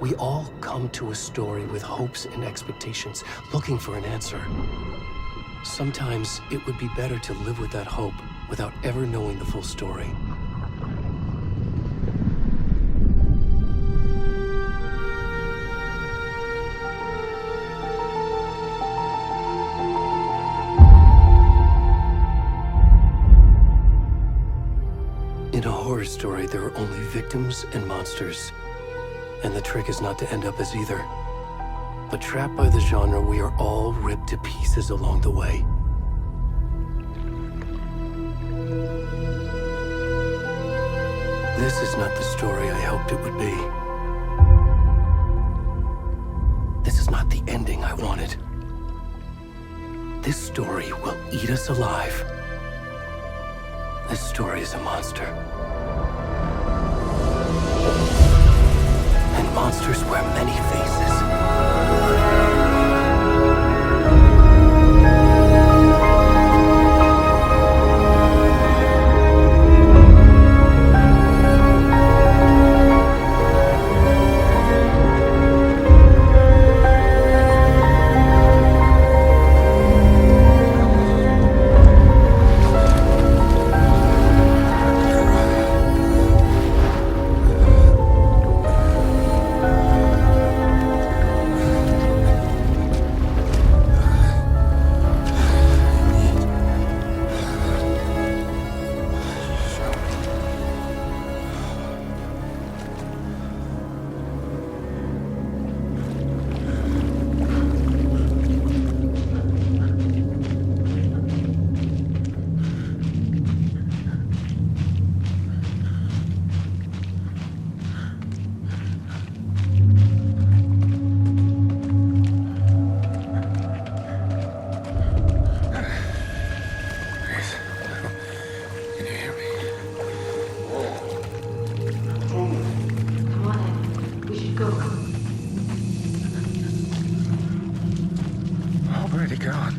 We all come to a story with hopes and expectations, looking for an answer. Sometimes it would be better to live with that hope without ever knowing the full story. In a horror story, there are only victims and monsters. And the trick is not to end up as either. But trapped by the genre, we are all ripped to pieces along the way. This is not the story I hoped it would be. This is not the ending I wanted. This story will eat us alive. This story is a monster. And monsters wear many faces. Already gone.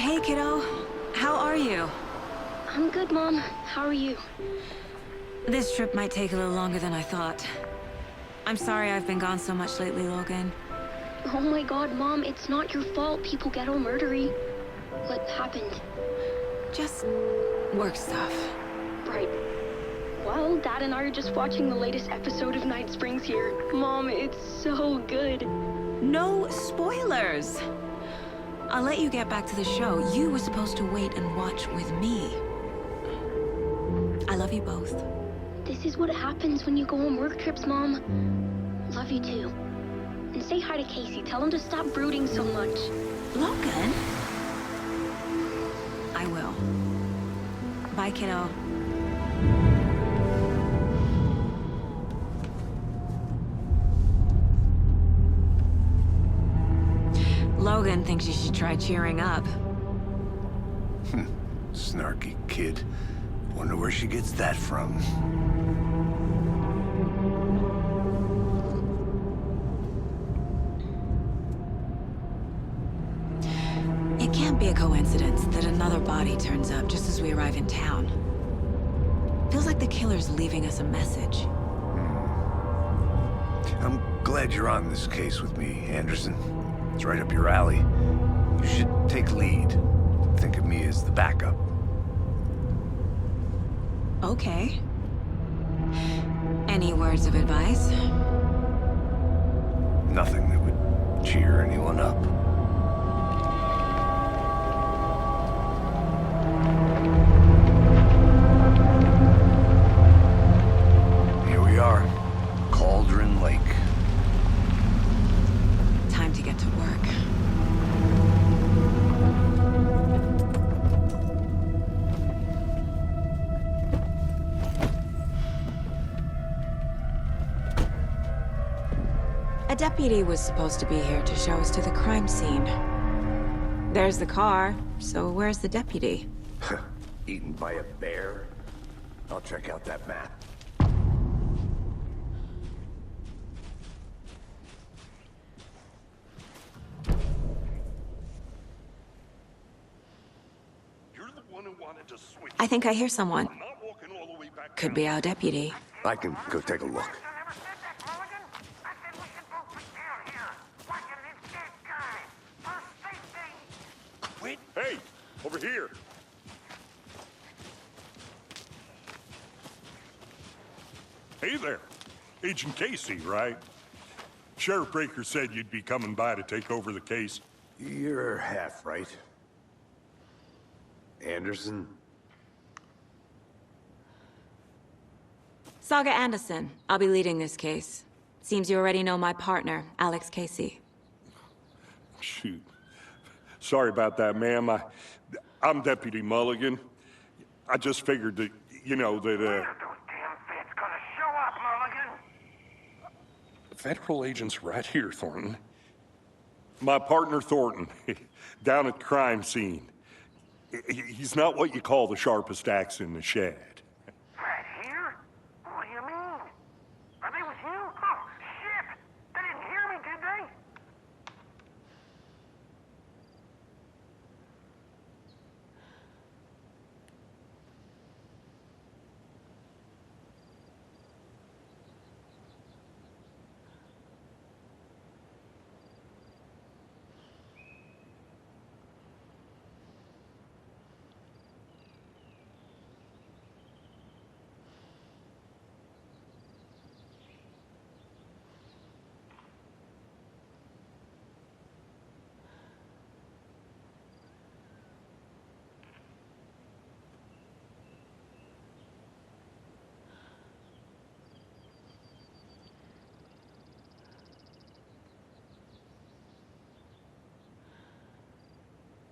Hey, kiddo. How are you? I'm good, Mom. How are you? This trip might take a little longer than I thought. I'm sorry I've been gone so much lately, Logan. Oh my god, Mom, it's not your fault people get all murdery. What happened? Just work stuff. Right. Well, Dad and I are just watching the latest episode of Night Springs here. Mom, it's so good. No spoilers! I'll let you get back to the show. You were supposed to wait and watch with me. I love you both. This is what happens when you go on work trips, Mom. Love you too. And say hi to Casey. Tell him to stop brooding so much. Logan? I will. Bye, kiddo. Logan thinks you should try cheering up. Snarky kid. Wonder where she gets that from. It can't be a coincidence that another body turns up just as we arrive in town. Feels like the killer's leaving us a message. I'm glad you're on this case with me, Anderson. It's right up your alley. You should take lead. Think of me as the backup. Okay. Any words of advice? Nothing that would cheer anyone up. Here we are. Cauldron Lake. Time to get to work. A deputy was supposed to be here to show us to the crime scene. There's the car, so where's the deputy? Eaten by a bear? I'll check out that map. You're the one who wanted to switch. I think I hear someone. I'm not walking all the way back Could down. be our deputy. I can go take a look. Wait. Hey, over here. Hey there. Agent Casey, right? Sheriff Breaker said you'd be coming by to take over the case. You're half right. Anderson? Saga Anderson. I'll be leading this case. Seems you already know my partner, Alex Casey. Shoot. Sorry about that, ma'am. I'm Deputy Mulligan. I just figured that, you know, that, Those damn feds gonna show up, Mulligan. Federal agent's right here, Thornton. My partner, Thornton, down at the crime scene. He's not what you call the sharpest axe in the shed. Right here? What do you mean? Are they with you? Oh, shit! They didn't hear me, did they?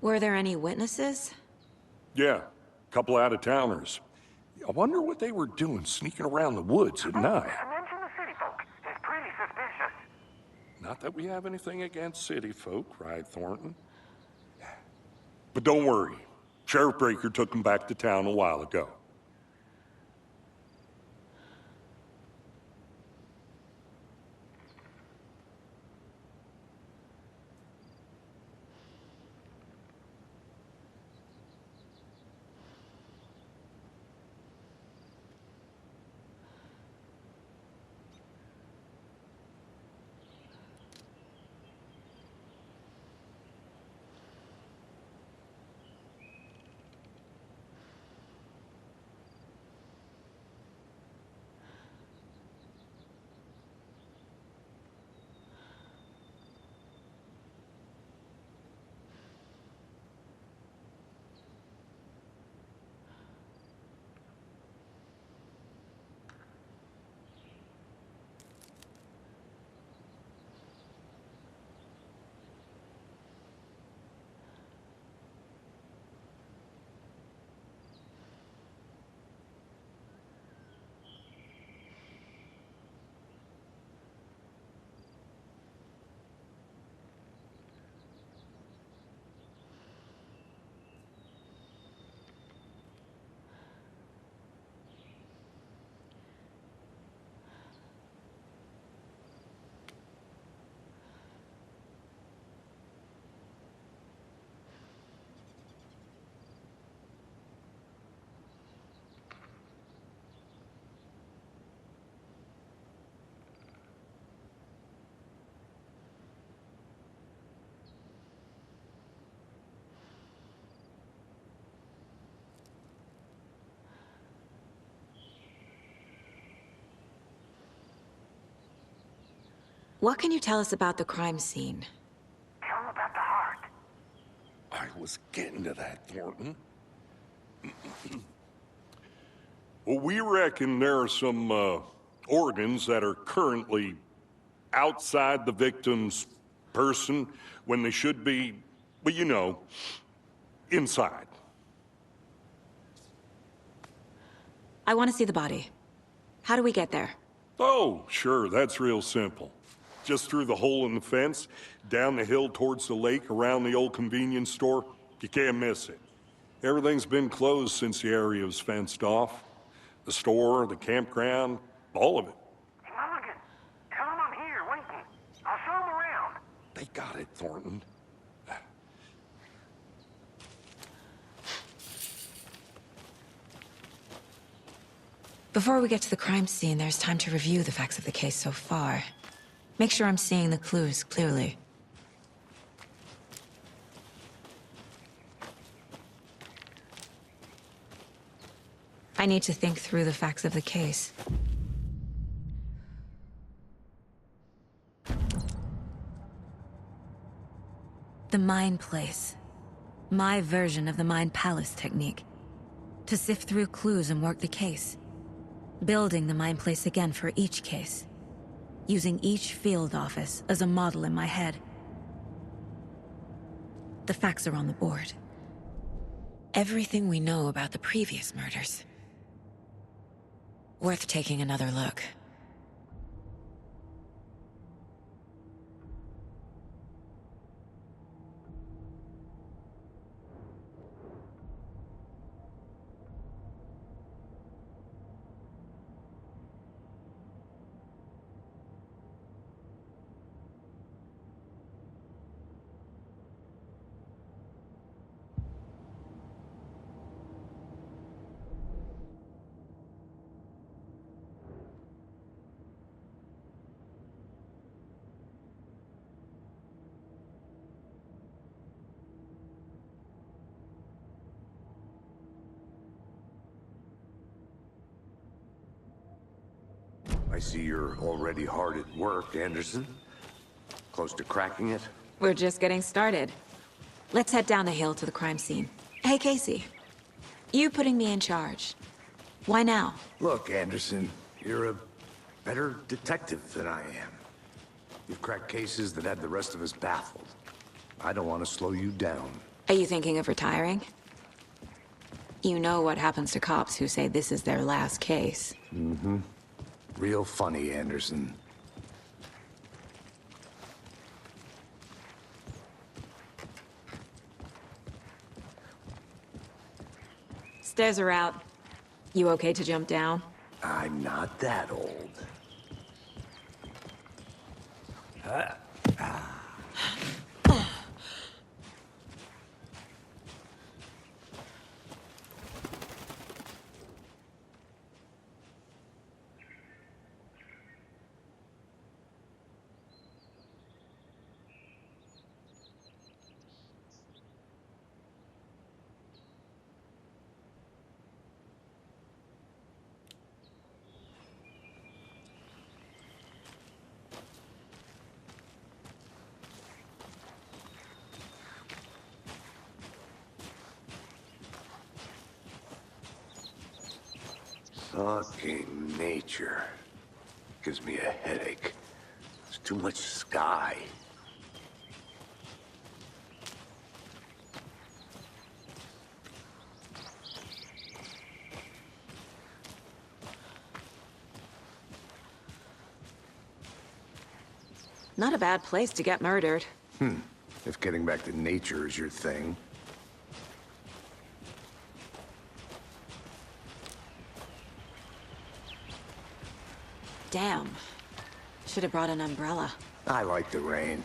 Were there any witnesses? Yeah, a couple out-of-towners. I wonder what they were doing sneaking around the woods at night. Mention the city folk. It's pretty suspicious. Not that we have anything against city folk, right, Thornton? But don't worry. Sheriff Breaker took them back to town a while ago. What can you tell us about the crime scene? Tell him about the heart. I was getting to that, Thornton. Well, we reckon there are some organs that are currently outside the victim's person when they should be, well, you know, inside. I want to see the body. How do we get there? Oh, sure, that's real simple. Just through the hole in the fence, down the hill towards the lake, around the old convenience store. You can't miss it. Everything's been closed since the area was fenced off. The store, the campground, all of it. Hey, Mulligan, tell him I'm here waiting. I'll show him around. They got it, Thornton. Before we get to the crime scene, there's time to review the facts of the case so far. Make sure I'm seeing the clues clearly. I need to think through the facts of the case. The Mind Place. My version of the Mind Palace technique. To sift through clues and work the case. Building the Mind Place again for each case. Using each field office as a model in my head. The facts are on the board. Everything we know about the previous murders. Worth taking another look. I see you're already hard at work, Anderson. Close to cracking it? We're just getting started. Let's head down the hill to the crime scene. Hey, Casey. You putting me in charge. Why now? Look, Anderson, you're a better detective than I am. You've cracked cases that had the rest of us baffled. I don't want to slow you down. Are you thinking of retiring? You know what happens to cops who say this is their last case. Mm-hmm. Real funny, Anderson. Stairs are out. You okay to jump down? I'm not that old. Fucking nature. Gives me a headache. There's too much sky. Not a bad place to get murdered. If getting back to nature is your thing. Damn. Should have brought an umbrella. I like the rain.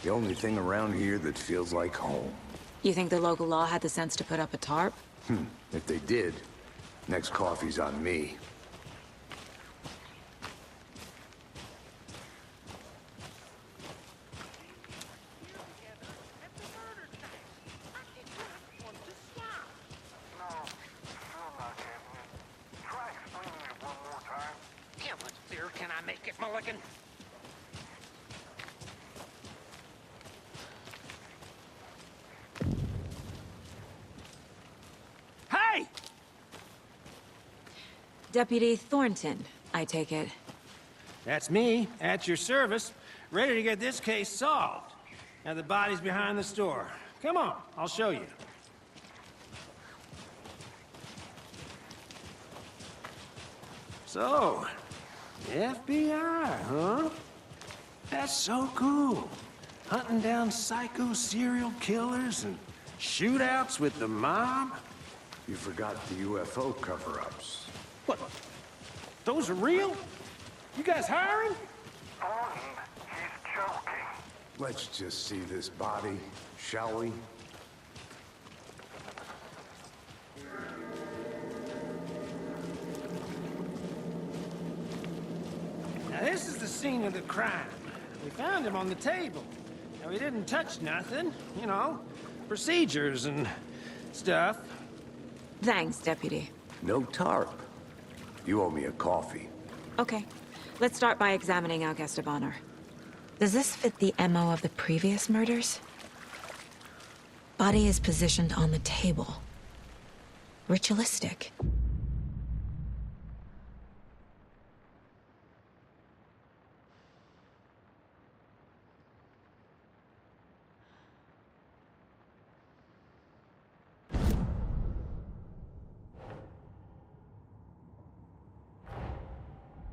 The only thing around here that feels like home. You think the local law had the sense to put up a tarp? If they did, next coffee's on me. No, still not getting it. Try explaining it one more time. How much clearer can I make it, Mulligan? Deputy Thornton, I take it. That's me, at your service, ready to get this case solved. Now the body's behind the store. Come on, I'll show you. So, FBI, huh? That's so cool. Hunting down psycho serial killers and shootouts with the mob? You forgot the UFO cover-ups. What? Those are real? You guys hiring? Thornton, he's joking. Let's just see this body, shall we? Now this is the scene of the crime. We found him on the table. Now we didn't touch nothing, you know, procedures and stuff. Thanks, Deputy. No tarp. You owe me a coffee. Okay, let's start by examining our guest of honor. Does this fit the MO of the previous murders? Body is positioned on the table. Ritualistic.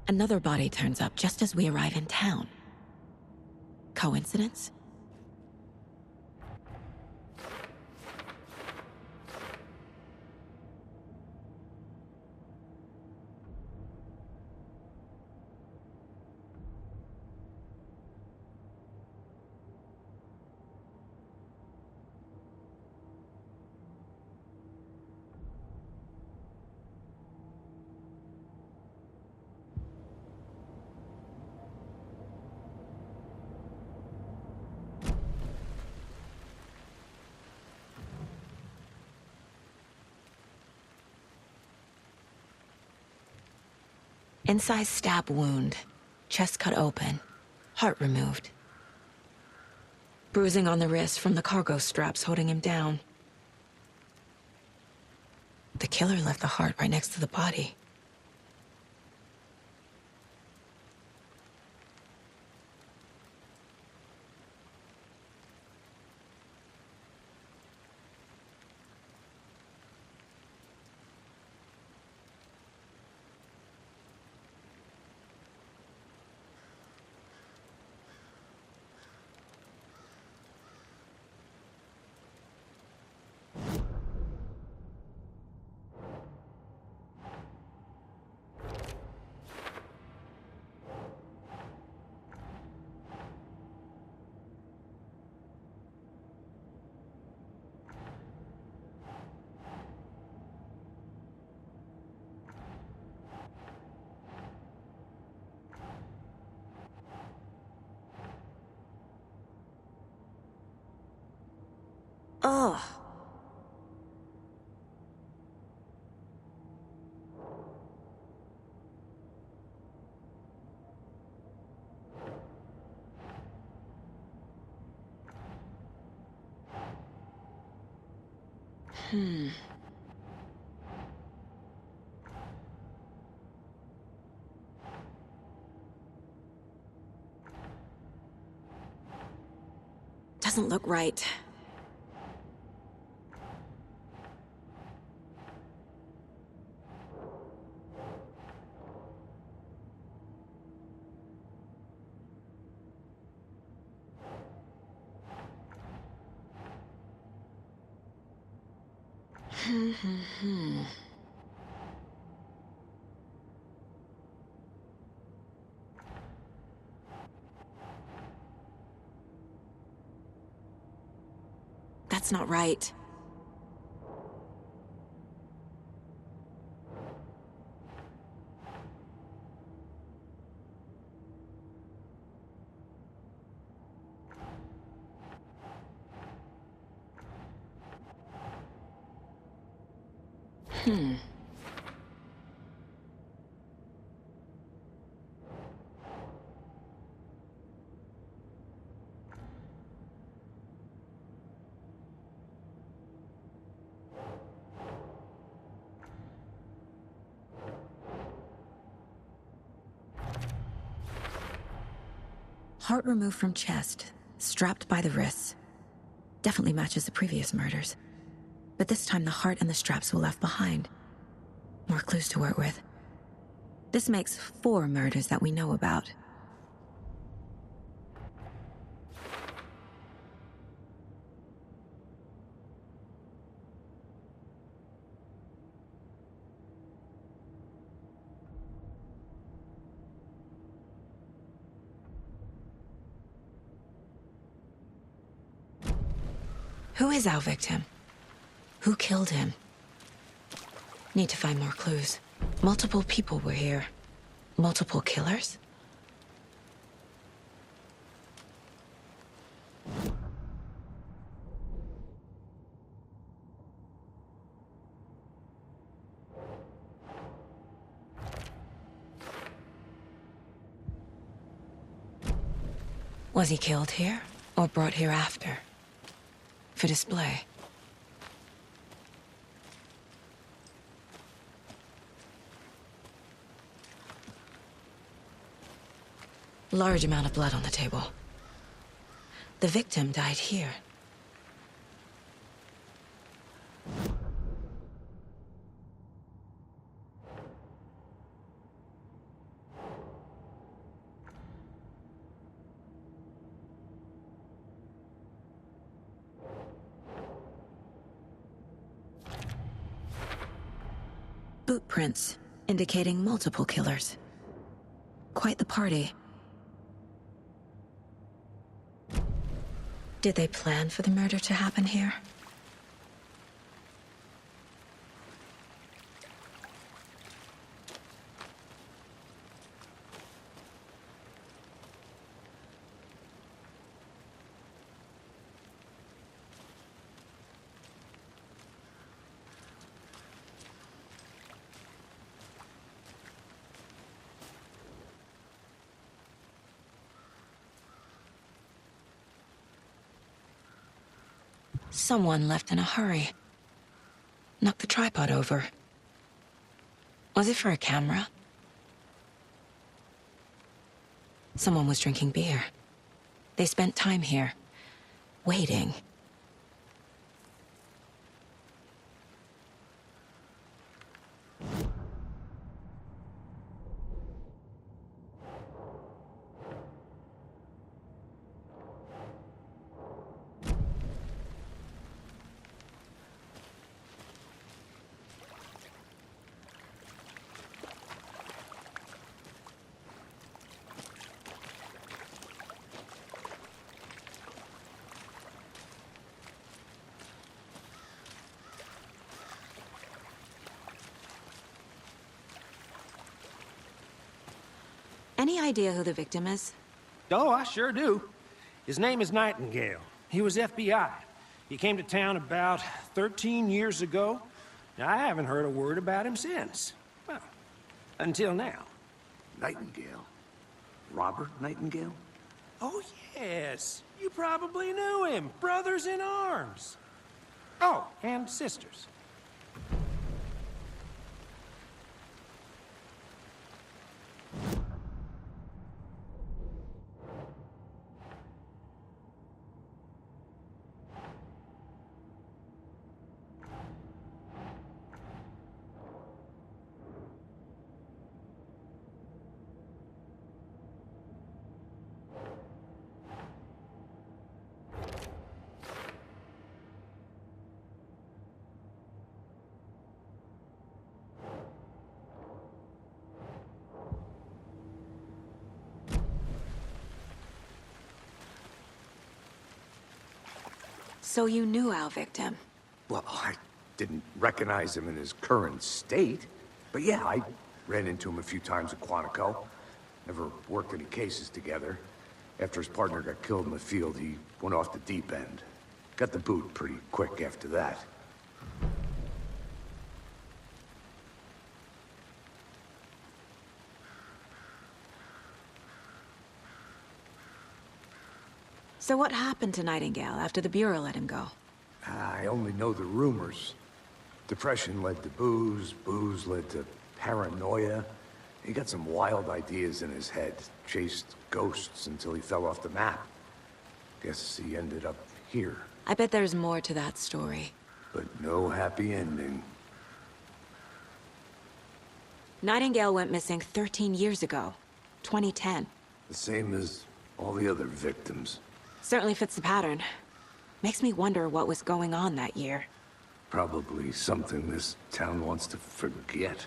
Another body turns up just as we arrive in town. Coincidence? Incised stab wound. Chest cut open. Heart removed. Bruising on the wrist from the cargo straps holding him down. The killer left the heart right next to the body. Ugh. Doesn't look right. That's not right. Heart removed from chest, strapped by the wrists. Definitely matches the previous murders. But this time the heart and the straps were left behind. More clues to work with. This makes 4 murders that we know about. Who is our victim? Who killed him? Need to find more clues. Multiple people were here. Multiple killers? Was he killed here, or brought here after? For display? Large amount of blood on the table. The victim died here. Boot prints, indicating multiple killers. Quite the party. Did they plan for the murder to happen here? Someone left in a hurry. Knocked the tripod over. Was it for a camera? Someone was drinking beer. They spent time here, waiting. Any idea who the victim is? Oh, I sure do. His name is Nightingale. He was FBI. He came to town about 13 years ago. Now, I haven't heard a word about him since. Well, until now. Nightingale? Robert Nightingale? Oh, yes. You probably knew him. Brothers in arms. Oh, and sisters. So you knew our victim? Well, I didn't recognize him in his current state. But yeah, I ran into him a few times at Quantico. Never worked any cases together. After his partner got killed in the field, he went off the deep end. Got the boot pretty quick after that. So what happened to Nightingale after the Bureau let him go? I only know the rumors. Depression led to booze, booze led to paranoia, He got some wild ideas in his head. Chased ghosts until he fell off the map. Guess he ended up here. I bet there's more to that story. But no happy ending. Nightingale went missing 13 years ago. 2010. The same as all the other victims. Certainly fits the pattern. Makes me wonder what was going on that year. Probably something this town wants to forget.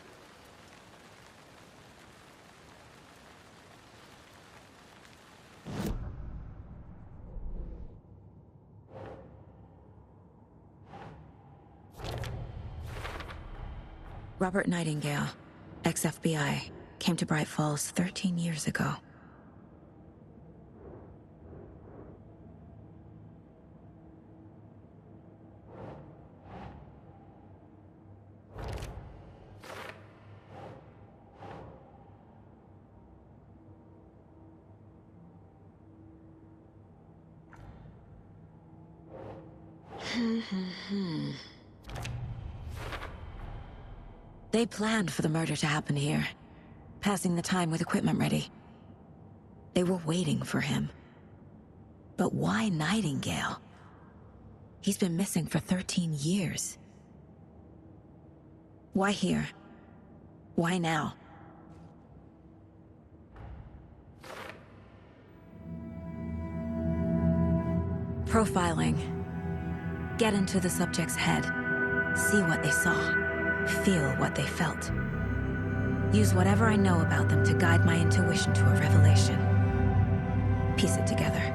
Robert Nightingale, ex-FBI, came to Bright Falls 13 years ago. They planned for the murder to happen here, passing the time with equipment ready. They were waiting for him. But why Nightingale? He's been missing for 13 years. Why here? Why now? Profiling. Get into the subject's head. See what they saw. Feel what they felt. Use whatever I know about them to guide my intuition to a revelation. Piece it together.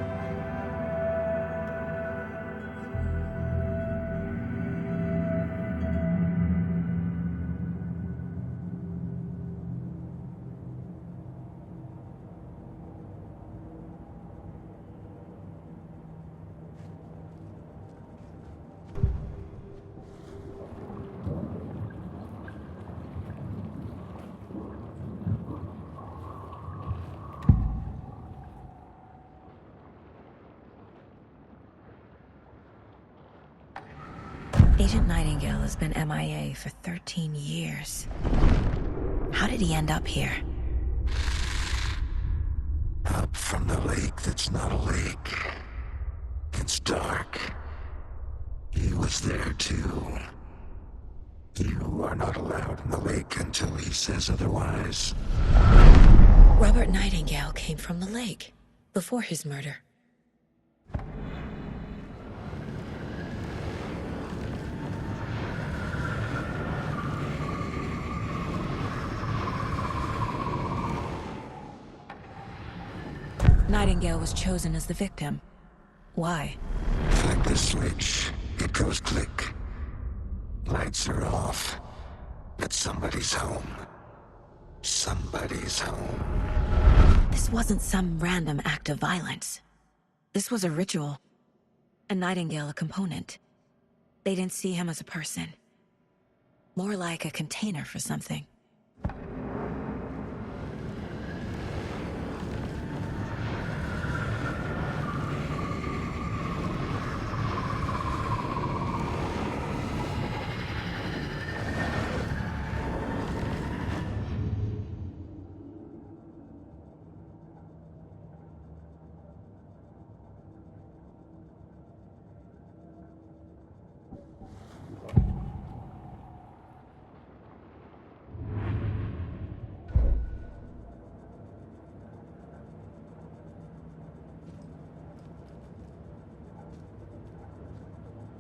Agent Nightingale has been MIA for 13 years. How did he end up here? Up from the lake that's not a lake. It's dark. He was there too. You are not allowed in the lake until he says otherwise. Robert Nightingale came from the lake, before his murder. Nightingale was chosen as the victim. Why? Like the switch, it goes click. Lights are off. But somebody's home. Somebody's home. This wasn't some random act of violence. This was a ritual. And Nightingale a component. They didn't see him as a person. More like a container for something.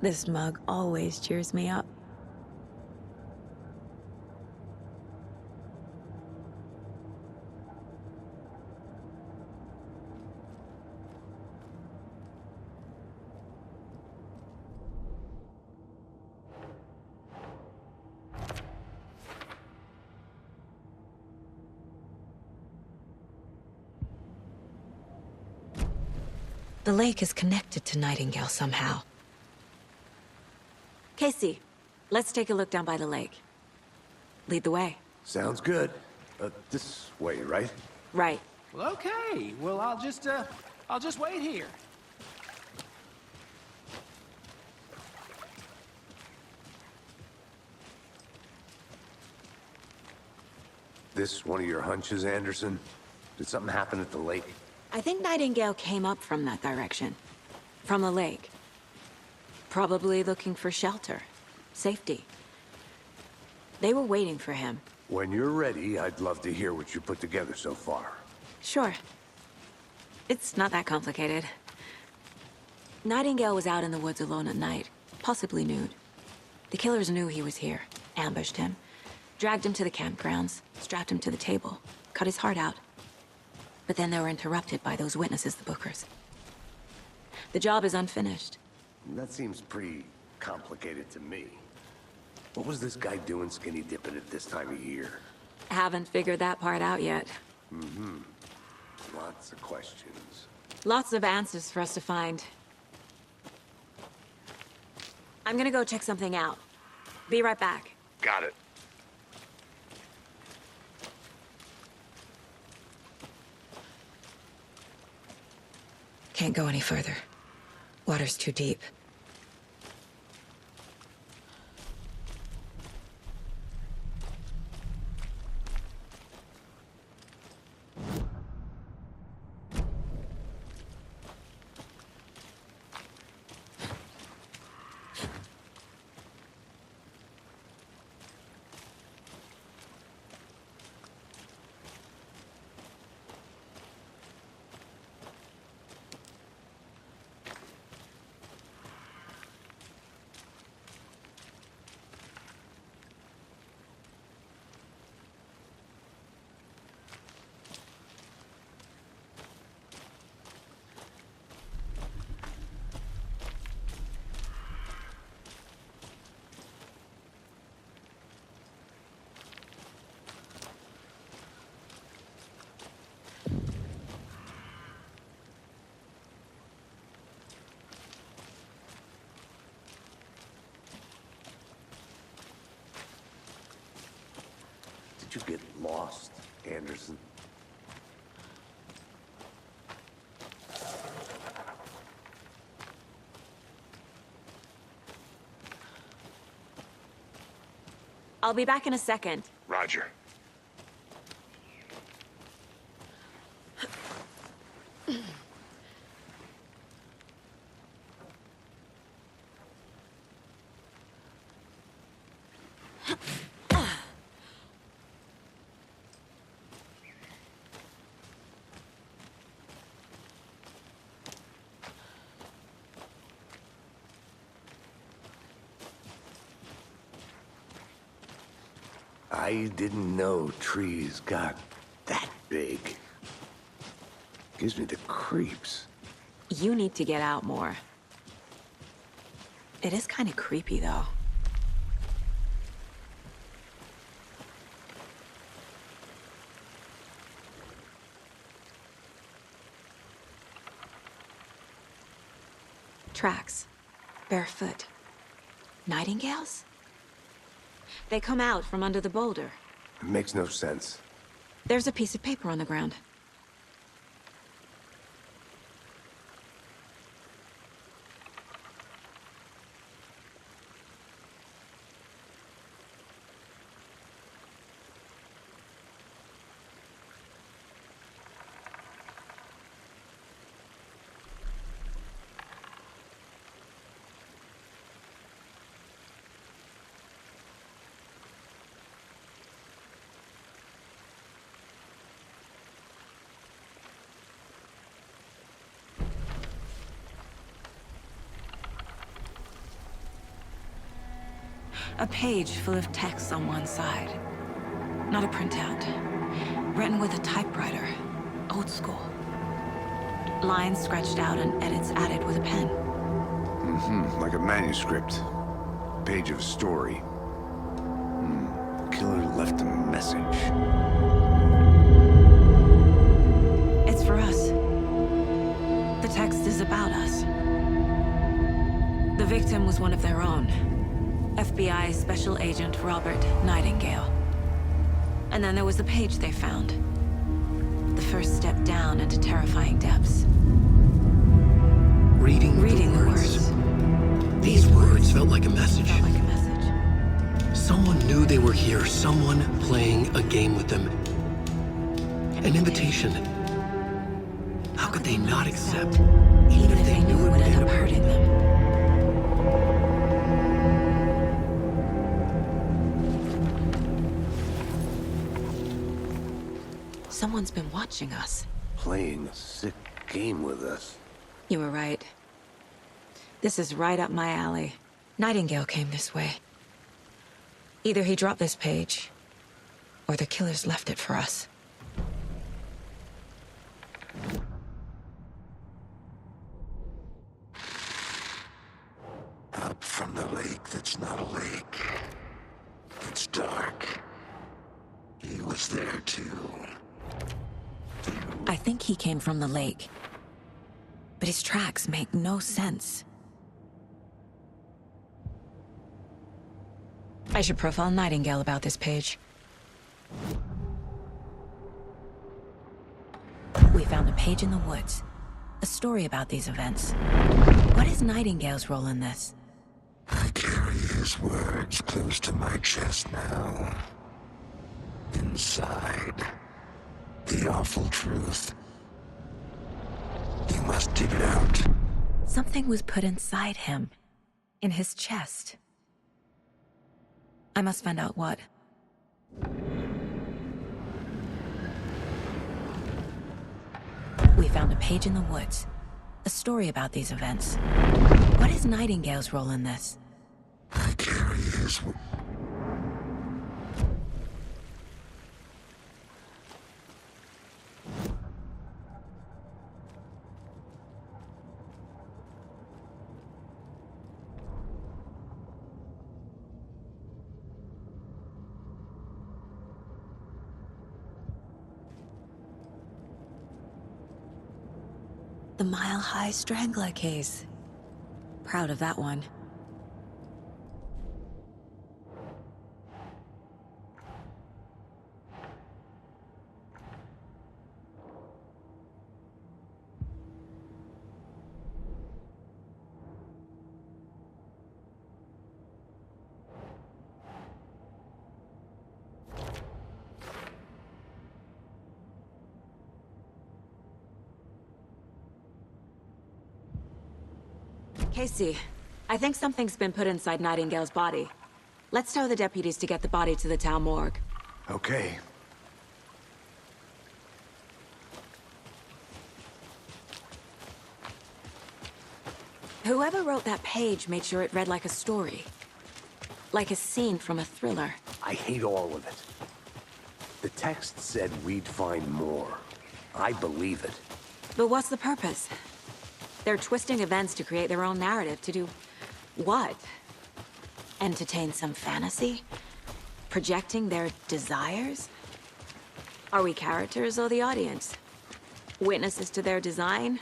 This mug always cheers me up. The lake is connected to Nightingale somehow. Casey, let's take a look down by the lake. Lead the way. Sounds good. This way, right? Right. Well, okay. Well, I'll just wait here. this one of your hunches, Anderson? Did something happen at the lake? I think Nightingale came up from that direction. From the lake. Probably looking for shelter. Safety. They were waiting for him. When you're ready, I'd love to hear what you put together so far. Sure. It's not that complicated. Nightingale was out in the woods alone at night, possibly nude. The killers knew he was here, ambushed him, dragged him to the campgrounds, strapped him to the table, cut his heart out. But then they were interrupted by those witnesses, the Bookers. The job is unfinished. That seems pretty complicated to me. What was this guy doing skinny dipping at this time of year? Haven't figured that part out yet. Lots of questions. Lots of answers for us to find. I'm gonna go check something out. Be right back. Got it. Can't go any further. Water's too deep. Did you get lost, Anderson? I'll be back in a second. Roger. I didn't know trees got that big. Gives me the creeps. You need to get out more. It is kind of creepy, though. Tracks. Barefoot. Nightingales? They come out from under the boulder. It makes no sense. There's a piece of paper on the ground. A page full of text on one side. Not a printout. Written with a typewriter. Old school. Lines scratched out and edits added with a pen. Like a manuscript. Page of a story. Killer left a message. It's for us. The text is about us. The victim was one of their own. FBI Special Agent Robert Nightingale. And then there was the page they found. The first step down into terrifying depths. Reading the words. These words felt like a message. Someone knew they were here, someone playing a game with them, An invitation. How could they not accept? Even if they knew it would end up hurting them. Someone's been watching us. Playing a sick game with us. You were right. This is right up my alley. Nightingale came this way. Either he dropped this page, or the killers left it for us. Up from the lake that's not a lake. It's dark. He was there too. I think he came from the lake. But his tracks make no sense. I should profile Nightingale about this page. We found a page in the woods. A story about these events. What is Nightingale's role in this? I carry his words close to my chest now. Inside, the awful truth. You must dig it out. Something was put inside him. In his chest. I must find out what. We found a page in the woods. A story about these events. What is Nightingale's role in this? I carry his words. The Mile High Strangler case. Proud of that one. Casey, I think something's been put inside Nightingale's body. Let's tell the deputies to get the body to the town morgue. Okay. Whoever wrote that page made sure it read like a story. Like a scene from a thriller. I hate all of it. The text said we'd find more. I believe it. But what's the purpose? They're twisting events to create their own narrative. To do what? Entertain some fantasy? Projecting their desires? Are we characters or the audience? Witnesses to their design?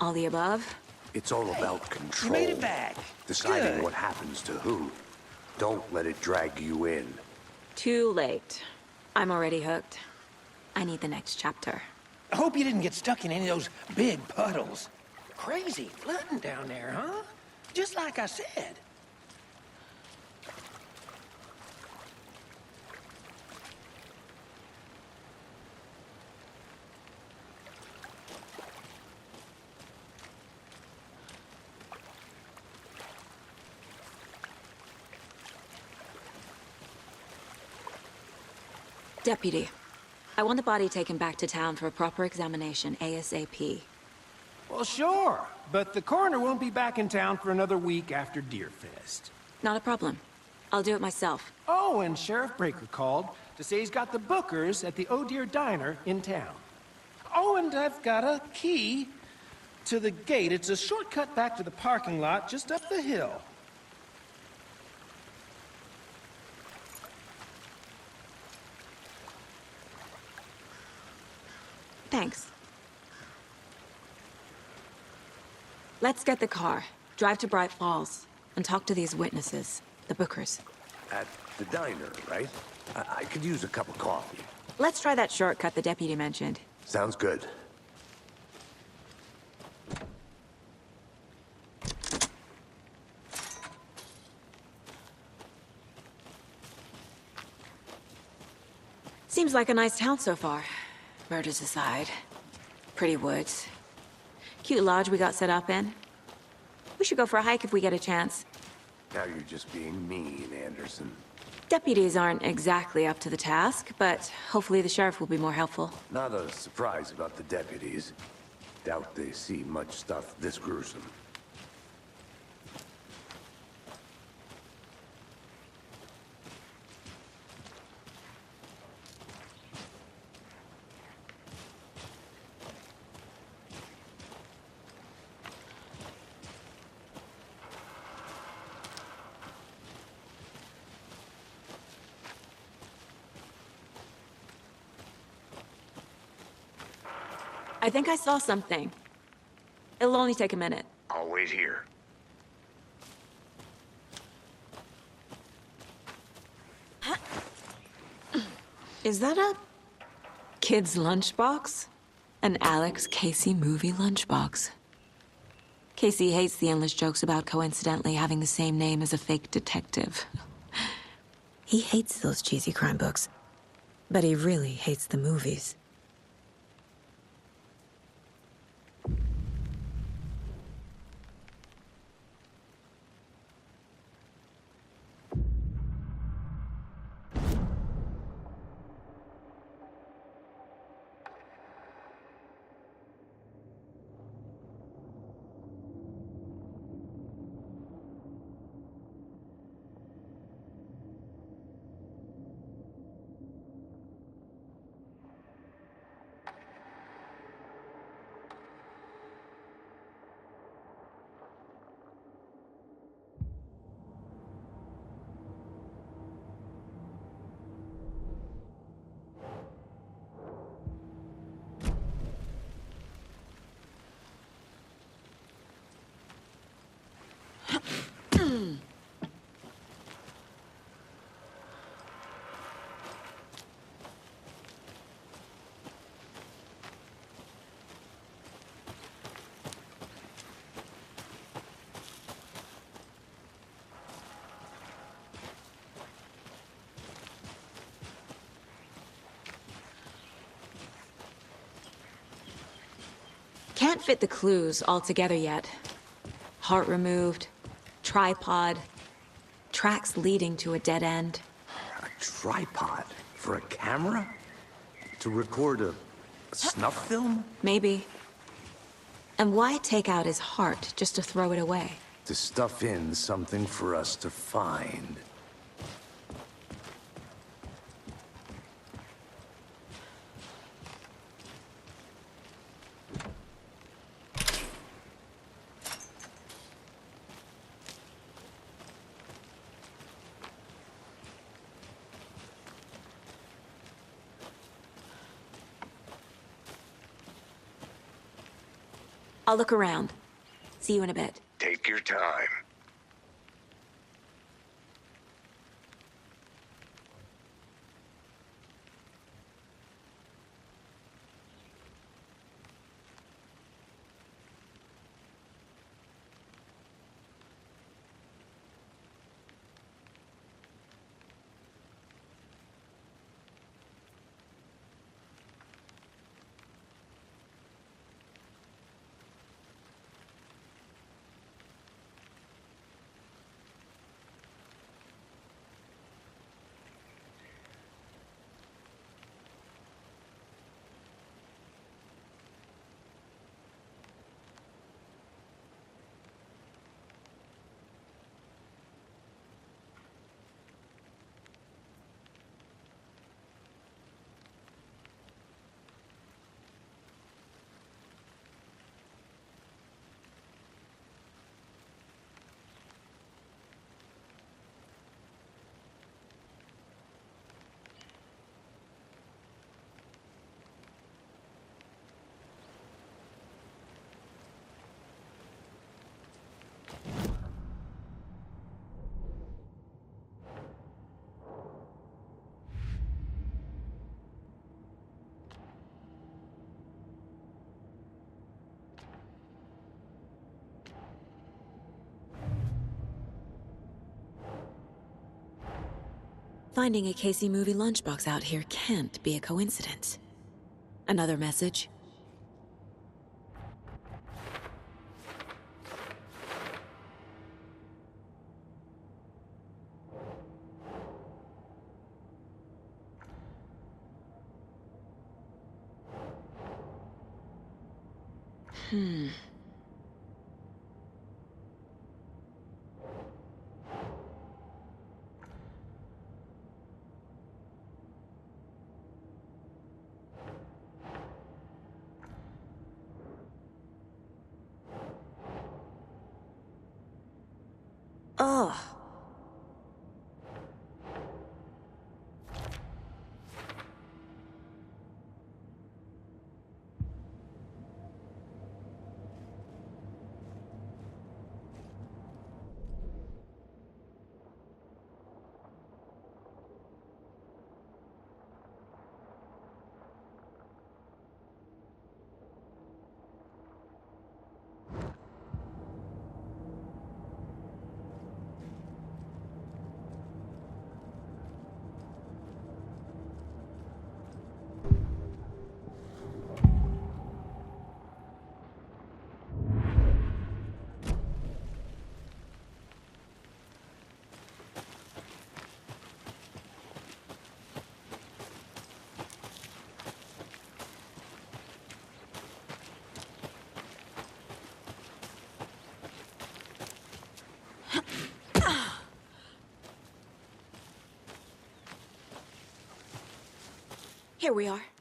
All the above? It's all about control. You made it back. Deciding Good. what happens to who. Don't let it drag you in. Too late. I'm already hooked. I need the next chapter. I hope you didn't get stuck in any of those big puddles. Crazy flooding down there, huh? Just like I said. Deputy, I want the body taken back to town for a proper examination, ASAP. Well, sure. But the coroner won't be back in town for another week after Deerfest. Not a problem. I'll do it myself. Oh, and Sheriff Breaker called to say he's got the bookers at the Oh Dear Diner in town. Oh, and I've got a key to the gate. It's a shortcut back to the parking lot just up the hill. Thanks. Let's get the car, drive to Bright Falls, and talk to these witnesses, the bookers. At the diner, right? I could use a cup of coffee. Let's try that shortcut the deputy mentioned. Sounds good. Seems like a nice town so far. Murders aside. Pretty woods. Cute lodge we got set up in. We should go for a hike if we get a chance. Now you're just being mean, Anderson. Deputies aren't exactly up to the task, but hopefully the sheriff will be more helpful. Not a surprise about the deputies. Doubt they see much stuff this gruesome. I think I saw something. It'll only take a minute. I'll wait here. Is that a kid's lunchbox? An Alex Casey movie lunchbox. Casey hates the endless jokes about coincidentally having the same name as a fake detective. He hates those cheesy crime books, but he really hates the movies. Can't fit the clues all together yet. Heart removed, tripod, tracks leading to a dead end. A tripod? For a camera? To record a snuff film? Maybe. And why take out his heart just to throw it away? To stuff in something for us to find. I'll look around. See you in a bit. Take your time. Finding a Casey movie lunchbox out here can't be a coincidence. Another message? Ugh. Here we are.